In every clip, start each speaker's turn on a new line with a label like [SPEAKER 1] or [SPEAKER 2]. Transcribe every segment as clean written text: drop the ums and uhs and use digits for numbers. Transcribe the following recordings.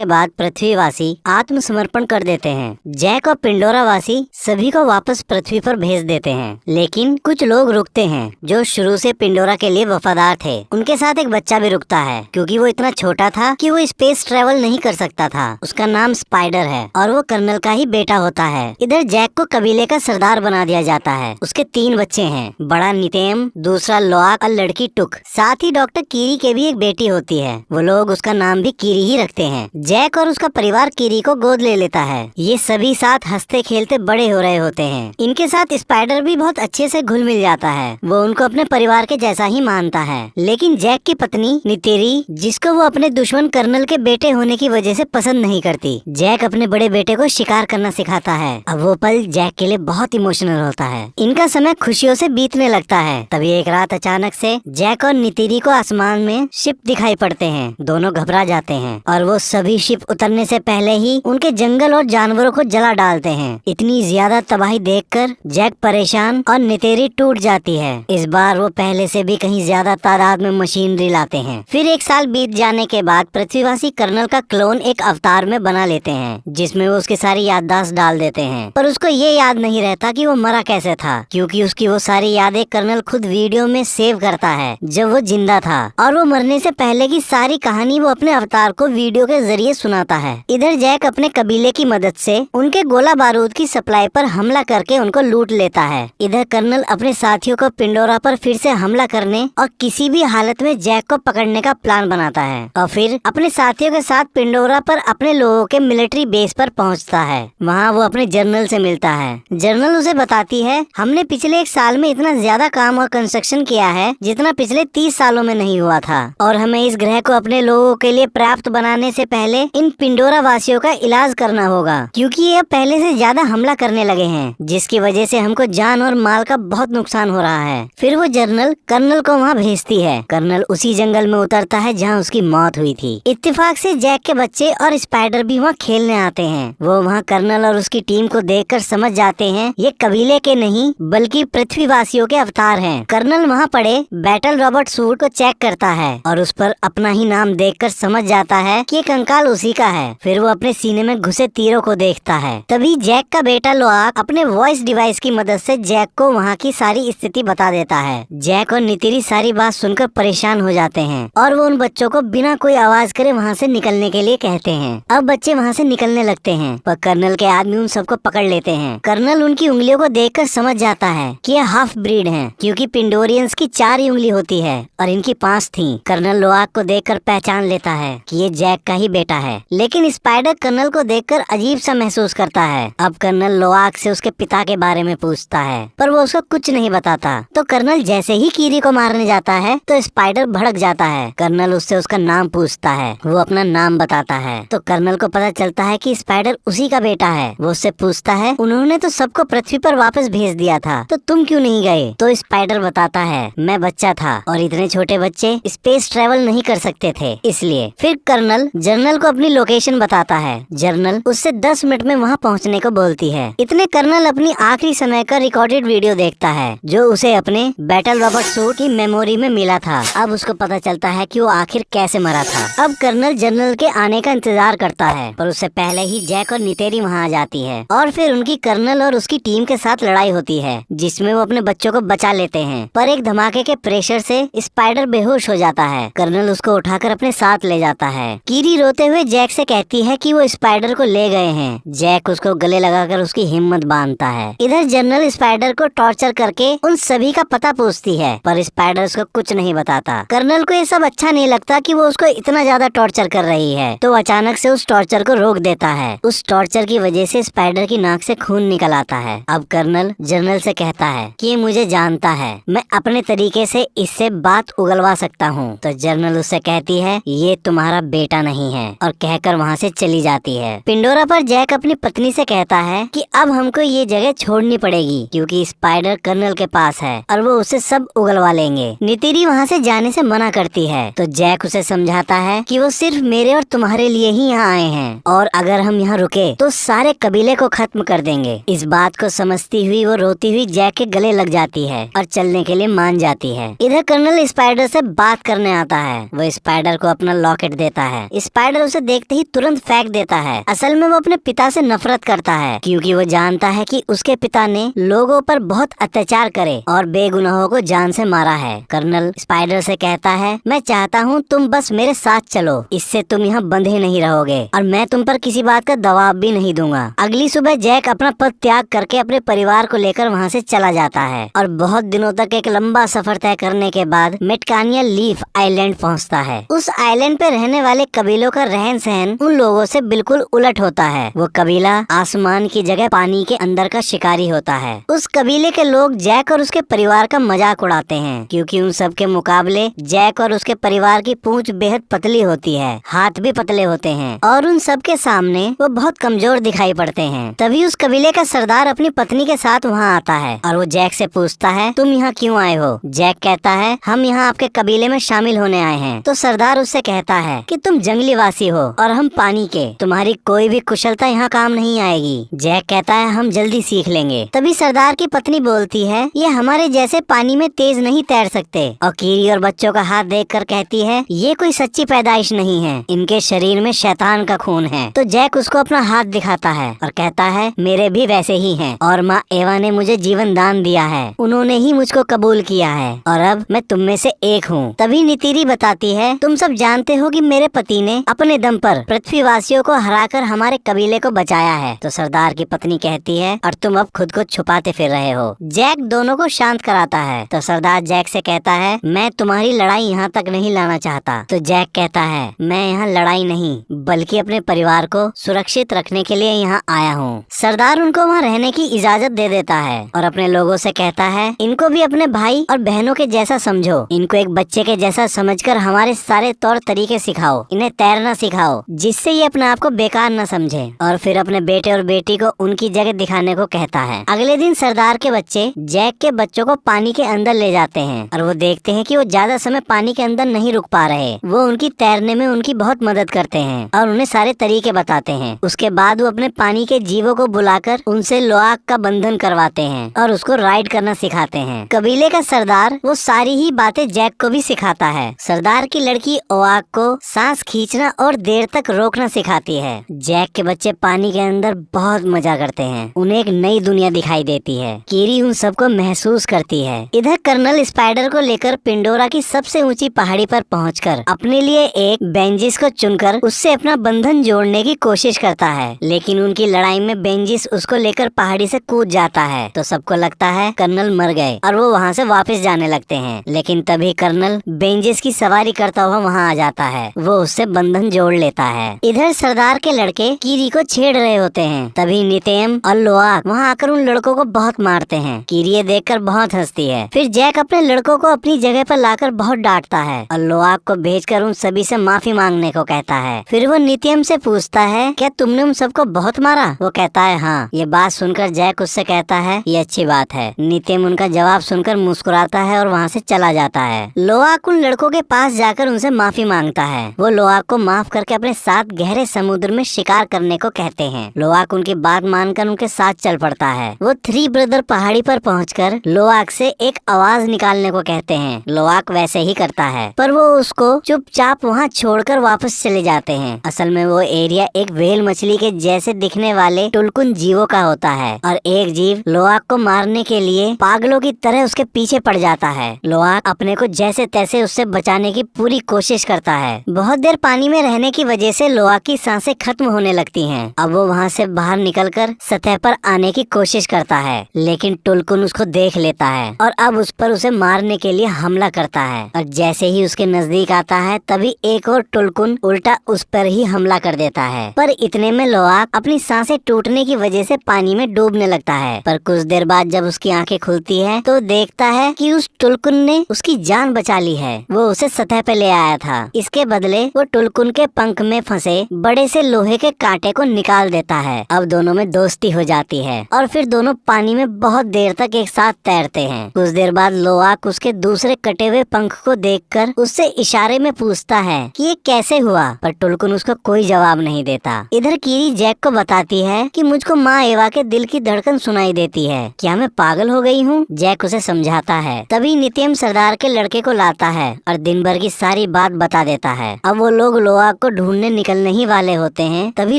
[SPEAKER 1] के बाद पृथ्वीवासी आत्मसमर्पण कर देते हैं। जैक और पिंडोरा वासी सभी को वापस पृथ्वी पर भेज देते हैं, लेकिन कुछ लोग रुकते हैं जो शुरू से पिंडोरा के लिए वफादार थे। उनके साथ एक बच्चा भी रुकता है क्योंकि वो इतना छोटा था कि वो स्पेस ट्रेवल नहीं कर सकता था। उसका नाम स्पाइडर है और वो कर्नल का ही बेटा होता है। इधर जैक को कबीले का सरदार बना दिया जाता है। उसके 3 बच्चे हैं, बड़ा नितेम, दूसरा लोआक और लड़की टुक। साथ ही डॉक्टर कीरी के भी एक बेटी होती है। वो लोग उसका नाम भी कीरी ही रखते हैं। जैक और उसका परिवार कीरी को गोद ले लेता है। ये सभी साथ हंसते खेलते बड़े हो रहे होते हैं। इनके साथ स्पाइडर भी बहुत अच्छे से घुल मिल जाता है। वो उनको अपने परिवार के जैसा ही मानता है। लेकिन जैक की पत्नी नितेरी, जिसको वो अपने दुश्मन कर्नल के बेटे होने की वजह से पसंद नहीं करती, जैक अपने बड़े बेटे को शिकार करना सिखाता है। अब वो पल जैक के लिए बहुत इमोशनल होता है। इनका समय खुशियों से बीतने लगता है। तभी एक रात अचानक से जैक और नितेरी को आसमान में शिप दिखाई पड़ते हैं। दोनों घबरा जाते हैं और वो सभी शिप उतरने से पहले ही उनके जंगल और जानवरों को जला डालते हैं। इतनी ज्यादा तबाही देखकर जैक परेशान और नितेरी टूट जाती है। इस बार वो पहले से भी कहीं ज्यादा तादाद में मशीनरी लाते हैं। फिर 1 साल बीत जाने के बाद पृथ्वीवासी कर्नल का क्लोन एक अवतार में बना लेते हैं, जिसमें वो उसकी सारी याददाश्त डाल देते हैं। पर उसको ये याद नहीं रहता कि वो मरा कैसे था, क्योंकि उसकी वो सारी यादें कर्नल खुद वीडियो में सेव करता है जब वो जिंदा था। और वो मरने से पहले की सारी कहानी वो अपने अवतार को वीडियो के जरिए सुनाता है। इधर जैक अपने कबीले की मदद से उनके गोला बारूद की सप्लाई पर हमला करके उनको लूट लेता है। इधर कर्नल अपने साथियों को पिंडोरा पर फिर से हमला करने और किसी भी हालत में जैक को पकड़ने का प्लान बनाता है और फिर अपने साथियों के साथ पिंडोरा पर अपने लोगों के मिलिट्री बेस पर पहुंचता है। वहां वो अपने जनरल से मिलता है। जनरल उसे बताती है, हमने पिछले 1 साल में इतना ज्यादा काम और कंस्ट्रक्शन किया है जितना पिछले 30 सालों में नहीं हुआ था, और हमें इस ग्रह को अपने लोगों के लिए पर्याप्त बनाने से पहले इन पिंडोरा वासियों का इलाज करना होगा, क्योंकि ये अब पहले से ज्यादा हमला करने लगे हैं, जिसकी वजह से हमको जान और माल का बहुत नुकसान हो रहा है। फिर वो जनरल कर्नल को वहाँ भेजती है। कर्नल उसी जंगल में उतरता है जहाँ उसकी मौत हुई थी। इत्तेफाक से जैक के बच्चे और स्पाइडर भी वहाँ खेलने आते हैं। वो वहाँ कर्नल और उसकी टीम को देखकर समझ जाते हैं ये कबीले के नहीं बल्कि पृथ्वीवासियों के अवतार हैं। कर्नल वहाँ पड़े बैटल रॉबर्ट सूट को चेक करता है और उस पर अपना ही नाम देखकर समझ जाता है कि ये कंकाल उसी का है। फिर वो अपने सीने में घुसे तीरों को देखता है। तभी जैक का बेटा लोआक अपने वॉइस डिवाइस की मदद से जैक को वहाँ की सारी स्थिति बता देता है। जैक और नितिरी सारी बात सुनकर परेशान हो जाते हैं और वो उन बच्चों को बिना कोई आवाज करे वहाँ से निकलने के लिए कहते हैं। अब बच्चे वहाँ से निकलने लगते हैं, पर कर्नल के आदमी उन सबको पकड़ लेते हैं। कर्नल उनकी उंगलियों को देखकर समझ जाता है कि ये हाफ ब्रीड हैं, क्योंकि पिंडोरियंस की 4 ही उंगली होती है और इनकी 5 थी। कर्नल लोआक को देखकर पहचान लेता है कि ये जैक का ही बेटा है, लेकिन स्पाइडर कर्नल को देखकर अजीब सा महसूस करता है। अब कर्नल लोआक से उसके पिता के बारे में पूछता है, पर वो उसको कुछ नहीं बताता। तो कर्नल जैसे ही कीरी को मारने जाता है तो स्पाइडर भड़क जाता है। कर्नल उससे उसका नाम पूछता है, वो अपना नाम बताता है। तो कर्नल को पता चलता है कि स्पाइडर उसी का बेटा है। वो उससे पूछता है, उन्होंने तो सबको पृथ्वी पर वापस भेज दिया था, तो तुम क्यों नहीं गए? तो स्पाइडर बताता है, मैं बच्चा था और इतने छोटे बच्चे स्पेस ट्रेवल नहीं कर सकते थे, इसलिए। फिर कर्नल जनरल को अपनी लोकेशन बताता है। जनरल उससे 10 मिनट में वहाँ पहुँचने को बोलती है। इतने कर्नल अपनी आखिरी समय का रिकॉर्डेड वीडियो देखता है जो उसे अपने बैटल रॉबर्ट सूट की मेमोरी में मिला था। अब उसको पता चलता है कि वो आखिर कैसे मरा था। अब कर्नल जनरल के आने का इंतजार करता है, पर उससे पहले ही जैक और नितेरी वहाँ आ जाती है और फिर उनकी कर्नल और उसकी टीम के साथ लड़ाई होती है, जिसमें वो अपने बच्चों को बचा लेते हैं। पर एक धमाके के प्रेशर से स्पाइडर बेहोश हो जाता है। कर्नल उसको उठाकर अपने साथ ले जाता है। कीरी रोते हुए जैक से कहती है कि वो स्पाइडर को ले गए हैं। जैक उसको गले लगाकर उसकी हिम्मत बांधता है। इधर जनरल स्पाइडर को टॉर्चर करके उन सभी का पता पूछती है, पर स्पाइडर उसको कुछ नहीं बताता। कर्नल को ये सब अच्छा नहीं लगता कि वो उसको इतना ज्यादा टॉर्चर कर रही है, तो अचानक से उस टॉर्चर को रोक देता है। उस टॉर्चर की वजह से स्पाइडर की नाक से खून निकल आता है। अब कर्नल जनरल से कहता है कि ये मुझे जानता है, मैं अपने तरीके से इससे बात उगलवा सकता हूँ। तो जनरल उससे कहती है, ये तुम्हारा बेटा नहीं है, और कहकर वहाँ से चली जाती है। पिंडोरा पर जैक अपनी पत्नी से कहता है कि अब हमको ये जगह छोड़नी पड़ेगी, क्योंकि स्पाइडर कर्नल के पास है और वो उसे सब उगलवा लेंगे। नितिरी वहाँ से जाने से मना करती है, तो जैक उसे समझाता है कि वो सिर्फ मेरे और तुम्हारे लिए ही यहाँ आए हैं, और अगर हम यहाँ रुके तो सारे कबीले को खत्म कर देंगे। इस बात को समझती हुई वो रोती हुई जैक के गले लग जाती है और चलने के लिए मान जाती है। इधर कर्नल स्पाइडर से बात करने आता है। वो स्पाइडर को अपना लॉकेट देता है। स्पाइडर उसे देखते ही तुरंत फेंक देता है। असल में वो अपने पिता से नफरत करता है, क्योंकि वो जानता है कि उसके पिता ने लोगों पर बहुत अत्याचार करे और बेगुनाहों को जान से मारा है। कर्नल स्पाइडर से कहता है, मैं चाहता हूँ तुम बस मेरे साथ चलो, इससे तुम यहाँ बंधे नहीं रहोगे और मैं तुम पर किसी बात का दबाव भी नहीं दूंगा। अगली सुबह जैक अपना पद त्याग करके अपने परिवार को लेकर वहाँ से चला जाता है और बहुत दिनों तक एक लंबा सफर तय करने के बाद मेटकानिया लीफ आइलैंड पहुँचता है। उस आइलैंड पे रहने वाले कबीलों का रहन सहन उन लोगों से बिल्कुल उलट होता है। वो कबीला आसमान की जगह पानी के अंदर का शिकारी होता है। उस कबीले के लोग जैक और उसके परिवार का मजाक उड़ाते हैं, क्योंकि उन सब के मुकाबले जैक और उसके परिवार की पूंछ बेहद पतली होती है, हाथ भी पतले होते हैं और उन सब के सामने वो बहुत कमजोर दिखाई पड़ते हैं। तभी उस कबीले का सरदार अपनी पत्नी के साथ वहाँ आता है और वो जैक से पूछता है, तुम यहाँ क्यों आए हो? जैक कहता है, हम यहाँ आपके कबीले में शामिल होने आए हैं। तो सरदार उससे कहता है कि तुम जंगली वासी हो और हम पानी के, तुम्हारी कोई भी कुशलता यहाँ काम नहीं आएगी। जैक कहता है, हम जल्दी सीख लेंगे। तभी सरदार की पत्नी बोलती है, ये हमारे जैसे पानी में तेज नहीं तैर सकते। और कीरी और बच्चों का हाथ देखकर कहती है, ये कोई सच्ची पैदाइश नहीं है, इनके शरीर में शैतान का खून है। तो जैक उसको अपना हाथ दिखाता है और कहता है, मेरे भी वैसे ही हैं और माँ एवा ने मुझे जीवन दान दिया है, उन्होंने ही मुझको कबूल किया है और अब मैं तुम में से एक हूँ। तभी नीतीरी बताती है, तुम सब जानते हो कि मेरे पति ने अपने दम पर पृथ्वीवासियों को हराकर हमारे कबीले को बचाया है। तो सरदार की पत्नी कहती है, और तुम अब खुद को छुपाते फिर रहे हो। जैक दोनों को शांत कराता है। तो सरदार जैक से कहता है, मैं तुम्हारी लड़ाई यहाँ तक नहीं लाना चाहता। तो जैक कहता है, मैं यहाँ लड़ाई नहीं बल्कि अपने परिवार को सुरक्षित रखने के लिए यहाँ आया हूँ। सरदार उनको वहाँ रहने की इजाजत दे देता है और अपने लोगों से कहता है, इनको भी अपने भाई और बहनों के जैसा समझो, इनको एक बच्चे के जैसा समझकर हमारे सारे तौर तरीके सिखाओ, इन्हें तैरना सिखाओ, जिससे ये अपने आप को बेकार न समझे। और फिर अपने बेटे और बेटी को उनकी जगह दिखाने को कहता है। अगले दिन सरदार के बच्चे जैक के बच्चों को पानी के अंदर ले जाते हैं और वो देखते हैं कि वो ज्यादा समय पानी के अंदर नहीं रुक पा रहे। वो उनकी तैरने में उनकी बहुत मदद करते हैं और उन्हें सारे तरीके बताते हैं। उसके बाद वो अपने पानी के जीवों को बुलाकर उनसे लोआक का बंधन करवाते हैं और उसको राइड करना सिखाते हैं। कबीले का सरदार वो सारी ही बातें जैक को भी सिखाता है। सरदार की लड़की ओआक को सांस खींचना और देर तक रोकना सिखाती है। जैक के बच्चे पानी के अंदर बहुत मजा करते हैं, उन्हें एक नई दुनिया दिखाई देती है। कीरी उन सबको महसूस करती है। इधर कर्नल स्पाइडर को लेकर पिंडोरा की सबसे ऊंची पहाड़ी पर पहुंचकर अपने लिए एक बेंजिस को चुनकर उससे अपना बंधन जोड़ने की कोशिश करता है, लेकिन उनकी लड़ाई में बेंजिस उसको लेकर पहाड़ी से कूद जाता है। तो सबको लगता है कर्नल मर गए और वो वहाँ से वापस जाने लगते हैं, लेकिन तभी कर्नल बेंजिस की सवारी करता हुआ वहाँ आ जाता है। वो उससे बंधन जोड़ लेता है। इधर सरदार के लड़के कीरी को छेड़ रहे होते हैं। तभी नितेम और लोआक वहाँ आकर उन लड़कों को बहुत मारते हैं। कीरी ये देखकर बहुत हंसती है। फिर जैक अपने लड़कों को अपनी जगह पर लाकर बहुत डांटता है और लोआक को भेजकर उन सभी से माफी मांगने को कहता है। फिर वो नितेम से पूछता है, क्या तुमने उन सबको बहुत मारा? वो कहता है, हाँ। ये बात सुनकर जैक उससे कहता है, ये अच्छी बात है। नितेम उनका जवाब सुनकर मुस्कुराता है और वहाँ से चला जाता है। लोआक उन लड़कों के पास जाकर उनसे माफी मांगता है। वो लोआक को माफ करके अपने साथ गहरे समुद्र में शिकार करने को कहते हैं। लोआक उनकी बात मानकर उनके साथ चल पड़ता है। वो थ्री ब्रदर पहाड़ी पर पहुंचकर लोआक से एक आवाज निकालने को कहते हैं। लोआक वैसे ही करता है, पर वो उसको चुपचाप वहाँ छोड़कर वापस चले जाते हैं। असल में वो एरिया एक व्हेल मछली के जैसे दिखने वाले टुलकुन जीवों का होता है और एक जीव लोआक को मारने के लिए पागलों की तरह उसके पीछे पड़ जाता है। लोआक अपने को जैसे तैसे उससे बचाने की पूरी कोशिश करता है। बहुत देर पानी में रहने की वजह से लोआक की सांसें खत्म होने लगती हैं। अब वो वहाँ से बाहर निकलकर सतह पर आने की कोशिश करता है, लेकिन टुलकुन उसको देख लेता है और अब उस पर उसे मारने के लिए हमला करता है। और जैसे ही उसके नजदीक आता है तभी एक और टुलकुन उल्टा उस पर ही हमला कर देता है। पर इतने में लोआक अपनी सांसें टूटने की वजह से पानी में डूबने लगता है। पर कुछ देर बाद जब उसकी आंखें खुलती है तो देखता है कि उस टुलकुन ने उसकी जान बचा ली है। वो उसे सतह पे ले आया था। इसके बदले वो टुलकुन के पंख में फंसे बड़े से लोहे के कांटे को निकाल देता है। अब दोनों में दोस्ती हो जाती है और फिर दोनों पानी में बहुत देर तक एक साथ तैरते हैं। कुछ देर बाद लोआक उसके दूसरे कटे हुए पंख को देखकर उससे इशारे में पूछता है कि ये कैसे हुआ, पर टुलकुन उसको कोई जवाब नहीं देता। इधर कीरी जैक को बताती है कि मुझको माँ एवा के दिल की धड़कन सुनाई देती है, क्या मैं पागल हो गई हूँ? जैक उसे समझाता है। तभी नितेम सरदार के लड़के को लाता है और दिन भर की सारी बात बता देता है। अब वो लोग लोआक को ढूंढने निकलने ही वाले होते हैं, तभी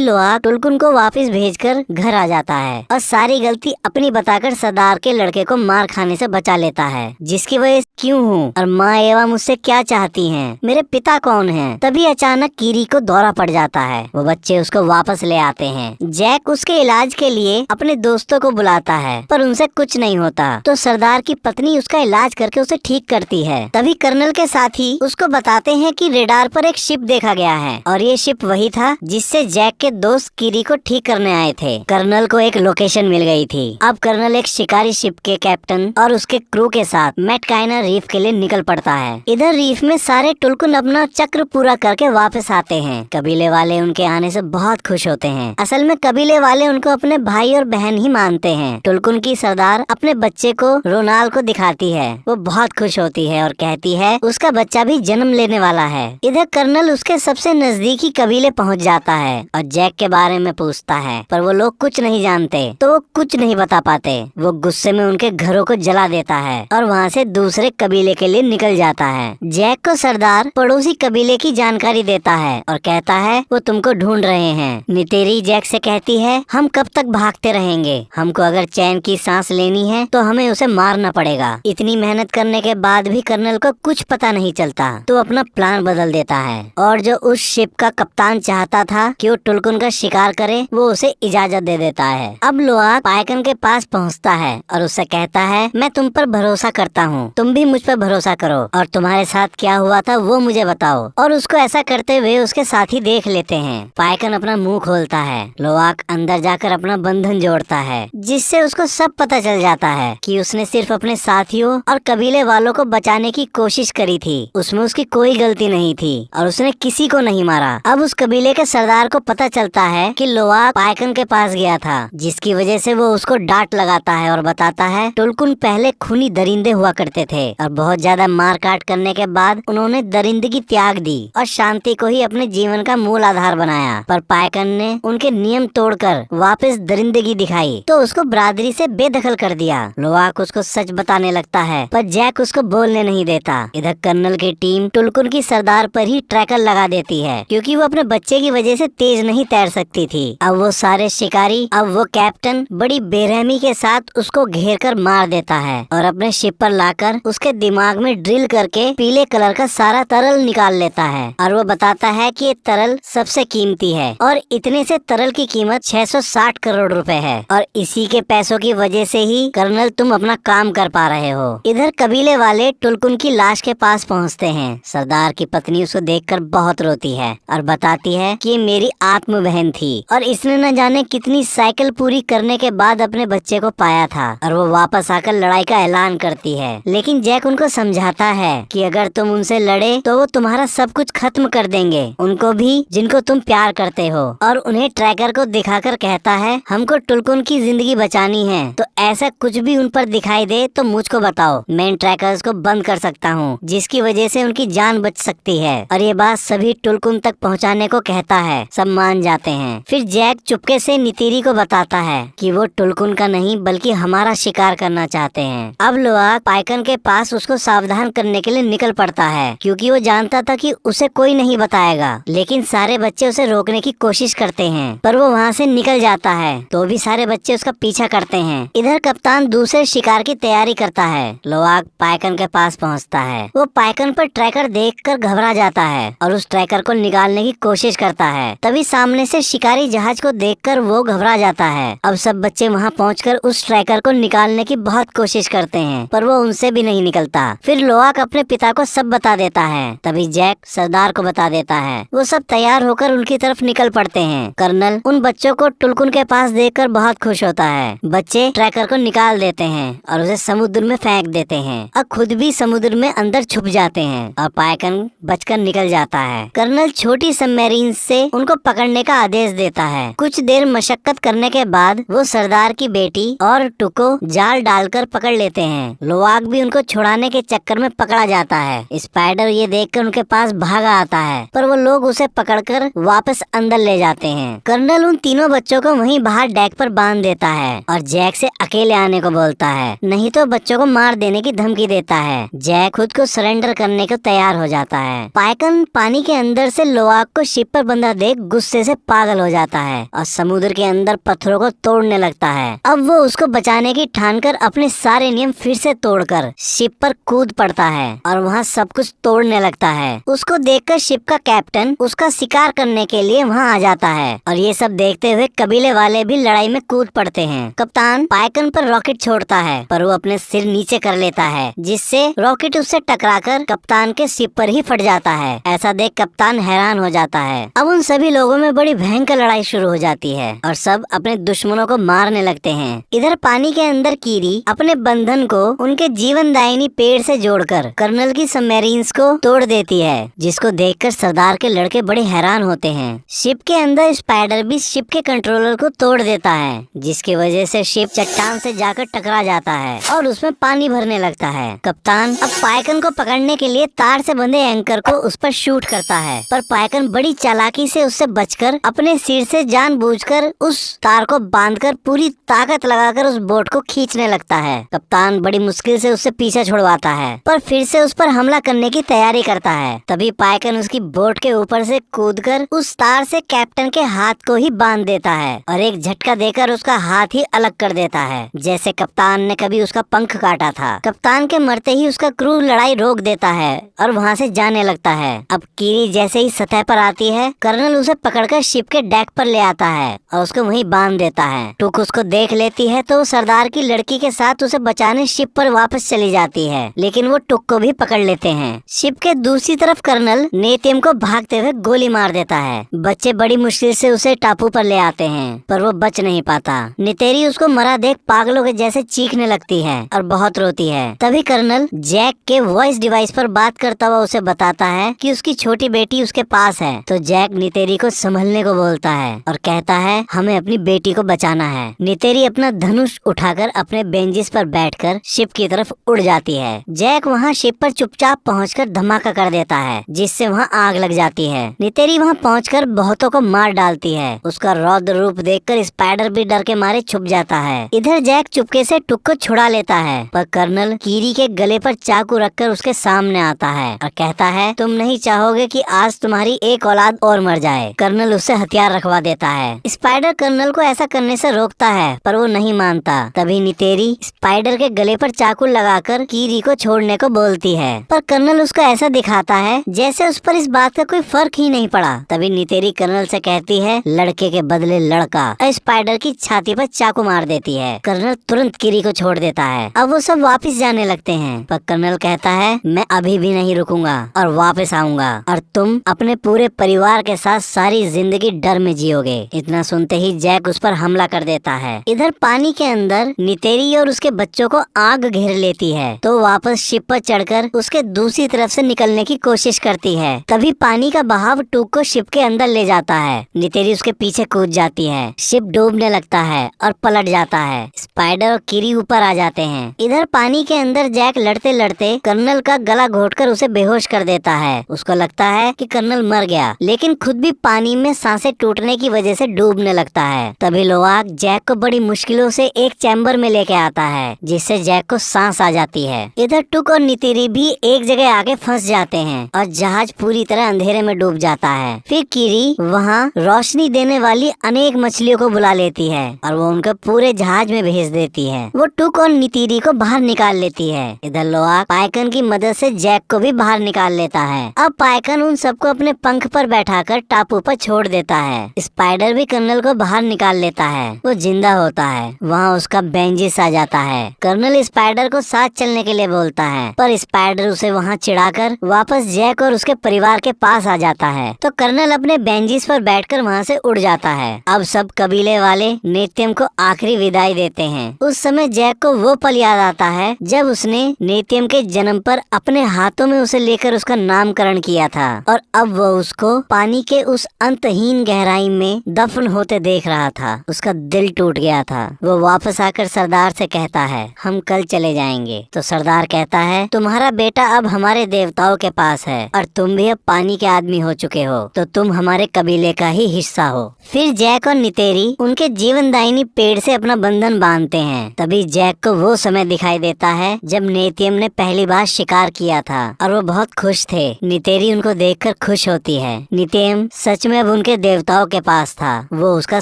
[SPEAKER 1] लोआक टुलकुन को वापस भेजकर घर आ जाता है और सारी गलती अपनी बताकर सरदार के लड़के को मार खाने से बचा लेता है, जिसकी वजह क्यों हूँ और माँ एवा मुझसे क्या चाहती हैं, मेरे पिता कौन हैं। तभी अचानक कीरी को दौरा पड़ जाता है, वो बच्चे उसको वापस ले आते हैं। जैक उसके इलाज के लिए अपने दोस्तों को बुलाता है, पर उनसे कुछ नहीं होता, तो सरदार की पत्नी उसका इलाज करके उसे ठीक करती है। तभी कर्नल के साथी उसको बताते हैं कि रेडार पर एक शिप देखा गया है और ये शिप वही था जिससे जैक के दोस्त कीरी को ठीक करने आए थे। कर्नल को एक लोकेशन मिल गई थी। अब कर्नल एक शिकारी शिप के कैप्टन और उसके क्रू के साथ मैटकाइना रीफ के लिए निकल पड़ता है। इधर रीफ में सारे टुलकुन अपना चक्र पूरा करके वापस आते हैं। कबीले वाले उनके आने से बहुत खुश होते हैं। असल में कबीले वाले उनको अपने भाई और बहन ही मानते हैं। टुलकुन की सरदार अपने बच्चे को रोनाल को दिखाती है, वो बहुत खुश होती है और कहती है उसका बच्चा भी जन्म लेने वाला है। इधर कर्नल उसके सबसे नजदीकी कबीले पहुंच जाता है और जैक के बारे में पूछता है, पर वो लोग कुछ नहीं जानते तो वो कुछ नहीं बता पाते। वो गुस्से में उनके घरों को जला देता है और वहाँ से दूसरे कबीले के लिए निकल जाता है। जैक को सरदार पड़ोसी कबीले की जानकारी देता है और कहता है वो तुमको ढूंढ रहे हैं। नितेरी जैक से कहती है हम कब तक भागते रहेंगे, हमको अगर चैन की सांस लेनी है तो हमें उसे मारना पड़ेगा। इतनी मेहनत करने के बाद भी कर्नल को कुछ पता नहीं चलता तो अपना प्लान बदल देता है और जो उस शिप का कप्तान चाहता था कि वो टुलकुन का शिकार करे, वो उसे इजाजत दे देता है। अब लोआक पाइकन के पास पहुंचता है और उससे कहता है मैं तुम पर भरोसा करता हूँ, तुम भी मुझ पर भरोसा करो और तुम्हारे साथ क्या हुआ था वो मुझे बताओ। और उसको ऐसा करते हुए उसके साथी देख लेते हैं। पाइकन अपना मुंह खोलता है, लोआक अंदर जाकर अपना बंधन जोड़ता है, जिससे उसको सब पता चल जाता है कि उसने सिर्फ अपने साथियों और कबीले वालों को बचाने की कोशिश करी थी। उसमें उसकी कोई गलती नहीं थी और उसने किसी को नहीं मारा। अब उस कबीले के सरदार को पता चलता है कि लोआक पाइकन के पास गया था, जिसकी वजह से वो उसको डांट लगाता है और बताता है टुलकुन पहले खूनी दरिंदे हुआ करते थे और बहुत ज्यादा मार काट करने के बाद उन्होंने दरिंदगी त्याग दी और शांति को ही अपने जीवन का मूल आधार बनाया। पर पाइकन ने उनके नियम तोड़कर वापस दरिंदगी दिखाई तो उसको बरादरी से बेदखल कर दिया। लोआक उसको सच बताने लगता है, पर जैक उसको बोलने नहीं देता। इधर कर्नल की टीम टुलकुन की सरदार पर ही ट्रैकर लगा देती है, क्योंकि वो अपने बच्चे की वजह से तेज नहीं तैर सकती थी। अब वो सारे शिकारी, अब वो कैप्टन बड़ी बेरहमी के साथ उसको घेर कर मार देता है और अपने शिप पर लाकर उसके दिमाग में ड्रिल करके पीले कलर का सारा तरल निकाल लेता है और वो बताता है कि ये तरल सबसे कीमती है और इतने से तरल की कीमत 660 करोड़ रुपए है और इसी के पैसों की वजह से ही कर्नल तुम अपना काम कर पा रहे हो। इधर कबीले वाले टुलकुन की लाश के पास पहुंचते हैं। सरदार की पत्नी उसको देखकर बहुत रोती है और बताती है कि ये मेरी आत्म बहन थी और इसने न जाने कितनी साइकिल पूरी करने के बाद अपने बच्चे को पाया था और वो वापस आकर लड़ाई का ऐलान करती है। लेकिन जैक उनको समझाता है कि अगर तुम उनसे लड़े तो वो तुम्हारा सब कुछ खत्म कर देंगे, उनको भी जिनको तुम प्यार करते हो। और उन्हें ट्रैकर को दिखाकर कहता है हमको टुलकुन की जिंदगी बचानी है, तो ऐसा कुछ भी उन पर दिखाई दे तो मुझको बताओ, मैं इन ट्रैकर्स को बंद कर सकता हूँ, जिसकी वजह से उनकी जान बच सकती है। और ये बात सभी टुलकुन तक पहुँचाने को कहता है। सब मान जाते हैं। फिर जैक चुपके से नितीरी को बताता है कि वो टुलकुन का नहीं बल्कि हमारा शिकार करना चाहते हैं। अब लोआक पाइकन के पास उसको सावधान करने के लिए निकल पड़ता है, क्योंकि वो जानता था कि उसे कोई नहीं बताएगा। लेकिन सारे बच्चे उसे रोकने की कोशिश करते हैं, पर वो वहाँ से निकल जाता है तो भी सारे बच्चे उसका पीछा करते हैं। इधर कप्तान दूसरे शिकार की तैयारी करता है। लोआक पाइकन के पास पहुँचता है। वो पाइकन पर ट्रैकर देखकर घबरा जाता है और उस ट्रैकर को निकालने की कोशिश करता है। तभी सामने से शिकारी जहाज को देखकर वो घबरा जाता है। अब सब बच्चे वहाँ पहुंचकर उस ट्रैकर को निकालने की बहुत कोशिश करते हैं, पर वो उनसे भी नहीं निकलता। फिर लोआक अपने पिता को सब बता देता है। तभी जैक सरदार को बता देता है। वो सब तैयार होकर उनकी तरफ निकल पड़ते हैं। कर्नल उन बच्चों को टुलकुन के पास देखकर बहुत खुश होता है। बच्चे ट्रैकर को निकाल देते हैं और उसे समुद्र में फेंक देते हैं और खुद भी समुद्र में अंदर छुप जाते हैं और पाइकन बचकर निकल जाता है। कर्नल छोटी सबमरीन से उनको पकड़ने का आदेश देता है। कुछ देर मशक्कत करने के बाद वो सरदार की बेटी और टुको जाल डालकर पकड़ लेते हैं। लोआक भी उनको छोड़ छुड़ाने के चक्कर में पकड़ा जाता है। स्पाइडर ये देखकर उनके पास भागा आता है, पर वो लोग उसे पकड़कर वापस अंदर ले जाते हैं। कर्नल उन तीनों बच्चों को वहीं बाहर डेक पर बांध देता है और जैक से अकेले आने को बोलता है, नहीं तो बच्चों को मार देने की धमकी देता है। जैक खुद को सरेंडर करने को तैयार हो जाता है। पाइकन पानी के अंदर से लोआक को शिप पर बंधा देख गुस्से से पागल हो जाता है और समुद्र के अंदर पत्थरों को तोड़ने लगता है। अब वो उसको बचाने की ठानकर अपने सारे नियम फिर से तोड़कर शिप पर कूद पड़ता है और वहाँ सब कुछ तोड़ने लगता है। उसको देखकर शिप का कैप्टन उसका शिकार करने के लिए वहाँ आ जाता है और ये सब देखते हुए कबीले वाले भी लड़ाई में कूद पड़ते हैं। कप्तान पाइकन पर रॉकेट छोड़ता है, पर वो अपने सिर नीचे कर लेता है, जिससे रॉकेट उससे टकराकर कप्तान के शिप पर ही फट जाता है। ऐसा देख कप्तान हैरान हो जाता है। अब उन सभी लोगों में बड़ी भयंकर लड़ाई शुरू हो जाती है और सब अपने दुश्मनों को मारने लगते हैं। इधर पानी के अंदर कीरी अपने बंधन को उनके जीवनदायिनी पेड़ से जोड़कर कर्नल की सबमरीन्स को तोड़ देती है, जिसको देखकर सरदार के लड़के बड़े हैरान होते हैं। शिप के अंदर स्पाइडर भी शिप के कंट्रोलर को तोड़ देता है, जिसकी वजह से शिप चट्टान से जाकर टकरा जाता है और उसमें पानी भरने लगता है। कप्तान अब पाइकन को पकड़ने के लिए तार से बंधे एंकर को उस पर शूट करता है, पर पाइकन बड़ी चालाकी से उससे बचकर अपने सिर से जानबूझकर उस तार को बांधकर पूरी ताकत लगाकर उस बोट को खींचने लगता है। कप्तान बड़ी मुश्किल से उससे पीछा छुड़वाता है, पर फिर से उस पर हमला करने की तैयारी करता है। तभी पाइकन उसकी बोट के ऊपर से कूदकर उस तार से कैप्टन के हाथ को ही बांध देता है और एक झटका देकर उसका हाथ ही अलग कर देता है, जैसे कप्तान ने कभी उसका पंख काटा था। कप्तान के मरते ही उसका क्रू लड़ाई रोक देता है और वहाँ से जाने लगता है। अब कीरी जैसे ही सतह पर आती है, कर्नल उसे पकड़कर शिप के डेक पर ले आता है और उसको वहीं बांध देता है। टुक उसको देख लेती है तो सरदार की लड़की के साथ उसे बचाने शिप पर वापस चली जाती है, लेकिन वो टुक को भी पकड़ लेते हैं। शिप के दूसरी तरफ कर्नल नेतियम को भागते हुए गोली मार देता है। बच्चे बड़ी मुश्किल से उसे टापू पर ले आते हैं, पर वो बच नहीं पाता। नितेरी उसको मरा देख पागलों के जैसे चीखने लगती है और बहुत रोती है। तभी कर्नल जैक के वॉइस डिवाइस पर बात करता हुआ उसे बताता है कि उसकी छोटी बेटी उसके पास है। तो जैक नितेरी को संभलने को बोलता है और कहता है, हमें अपनी बेटी को बचाना है। नितेरी अपना धनुष उठाकर अपने बेंजिस पर बैठकर शिप की तरफ उड़ जाती है। जैक वहाँ शिप पर चुपचाप पहुंचकर धमाका कर देता है, जिससे वहाँ आग लग जाती है। नितेरी वहाँ पहुंचकर बहुतों को मार डालती है। उसका रौद्र रूप देखकर स्पाइडर भी डर के मारे छुप जाता है। इधर जैक चुपके से टुक को छुड़ा लेता है, पर कर्नल कीरी के गले पर चाकू रखकर उसके सामने आता है और कहता है, तुम नहीं चाहोगे कि आज तुम्हारी एक औलाद और मर जाए। कर्नल उससे हथियार रखवा देता है। स्पाइडर कर्नल को ऐसा करने से रोकता है, पर वो नहीं मानता। तभी नितेरी स्पाइडर के गले पर चाकू लगाकर कीरी को छोड़ने को बोलती है, पर कर्नल उसको ऐसा दिखाता है जैसे उस पर इस बात का कोई फर्क ही नहीं पड़ा। तभी नितेरी कर्नल से कहती है, लड़के के बदले लड़का, और स्पाइडर की छाती पर चाकू मार देती है। कर्नल तुरंत कीरी को छोड़ देता है। अब वो सब वापस जाने लगते हैं, पर कर्नल कहता है, मैं अभी भी नहीं रुकूंगा और वापस आऊंगा और तुम अपने पूरे परिवार के साथ सारी जिंदगी डर में जियोगे। इतना सुनते ही जैक उस पर हमला कर देता है। इधर पानी के अंदर नितेरी और उसके बच्चों को आग घेर लेती है, तो वापस शिप पर चढ़कर उसके दूसरी तरफ से निकलने की कोशिश करती है। तभी पानी का बहाव टूक को शिप के अंदर ले जाता है। नितेरी उसके पीछे कूद जाती है। शिप डूबने लगता है और पलट जाता है। स्पाइडर और कीरी ऊपर आ जाते हैं। इधर पानी के अंदर जैक लड़ते लड़ते कर्नल का गला घोटकर उसे बेहोश कर देता है। उसको लगता है कि कर्नल मर गया, लेकिन खुद भी पानी में सांसें टूटने की वजह से डूबने लगता है। तभी लोआक जैक को बड़ी मुश्किलों से एक चैम्बर में लेके आता है, जिससे जैक को सांस आ जाती है। इधर टुक और नितेरी भी एक जगह आके फंस जाते हैं और जहाज पूरी तरह अंधेरे में डूब जाता है। फिर कीरी वहाँ रोशनी देने वाली अनेक मछलियों को बुला लेती है और वो उनको पूरे जहाज में भेज देती है। वो टुक और नितेरी को बाहर निकाल लेती है। इधर लोआक पाइकन की मदद से जैक को भी बाहर निकाल लेता है। अब पाइकन उन सबको अपने पंख पर बैठाकर टापू पर छोड़ देता है। स्पाइडर भी कर्नल को बाहर निकाल लेता है। वो जिंदा होता है। वहाँ उसका बेंजिस आ जाता है। कर्नल स्पाइडर को साथ चलने के लिए बोलता है, पर स्पाइडर उसे वहाँ चिढ़ाकर वापस जैक और उसके परिवार के पास आ जाता है। तो कर्नल अपने बेंजिस पर बैठकर वहाँ से उड़ जाता है। अब सब कबीले वाले नेत्यम को आखिरी विदाई देते हैं। उस समय जैक को वो पल याद आता है जब उसने नेत्यम के जन्म पर अपने हाथों में उसे लेकर उसका नामकरण किया था, और अब वो उसको पानी के उस अंतहीन गहराई में दफन होते देख रहा था। उसका दिल टूट गया था। वो वापस आकर सरदार से कहता है, हम कल चले जाएंगे। तो सरदार कहता है, तुम्हारा बेटा अब हमारे देवताओं के पास है और तुम भी अब पानी के आदमी हो चुके हो, तो तुम हमारे कबीले का ही हिस्सा हो। फिर जैक और नितेरी उनके जीवनदायिनी पेड़ से अपना बंधन बांधते हैं। तभी जैक को वो समय दिखाई देता है जब नेतियम ने पहली बार शिकार किया था और वो बहुत खुश थे। नितेरी उनको देखकर खुश होती है। नितेयम सच में अब उनके देवताओं के पास था, वो उसका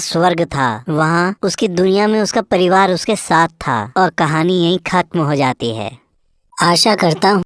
[SPEAKER 1] स्वर्ग था। वहाँ उसकी दुनिया में उसका परिवार उसके साथ था और कहानी यहीं खत्म हो जाती है। आशा करता हूँ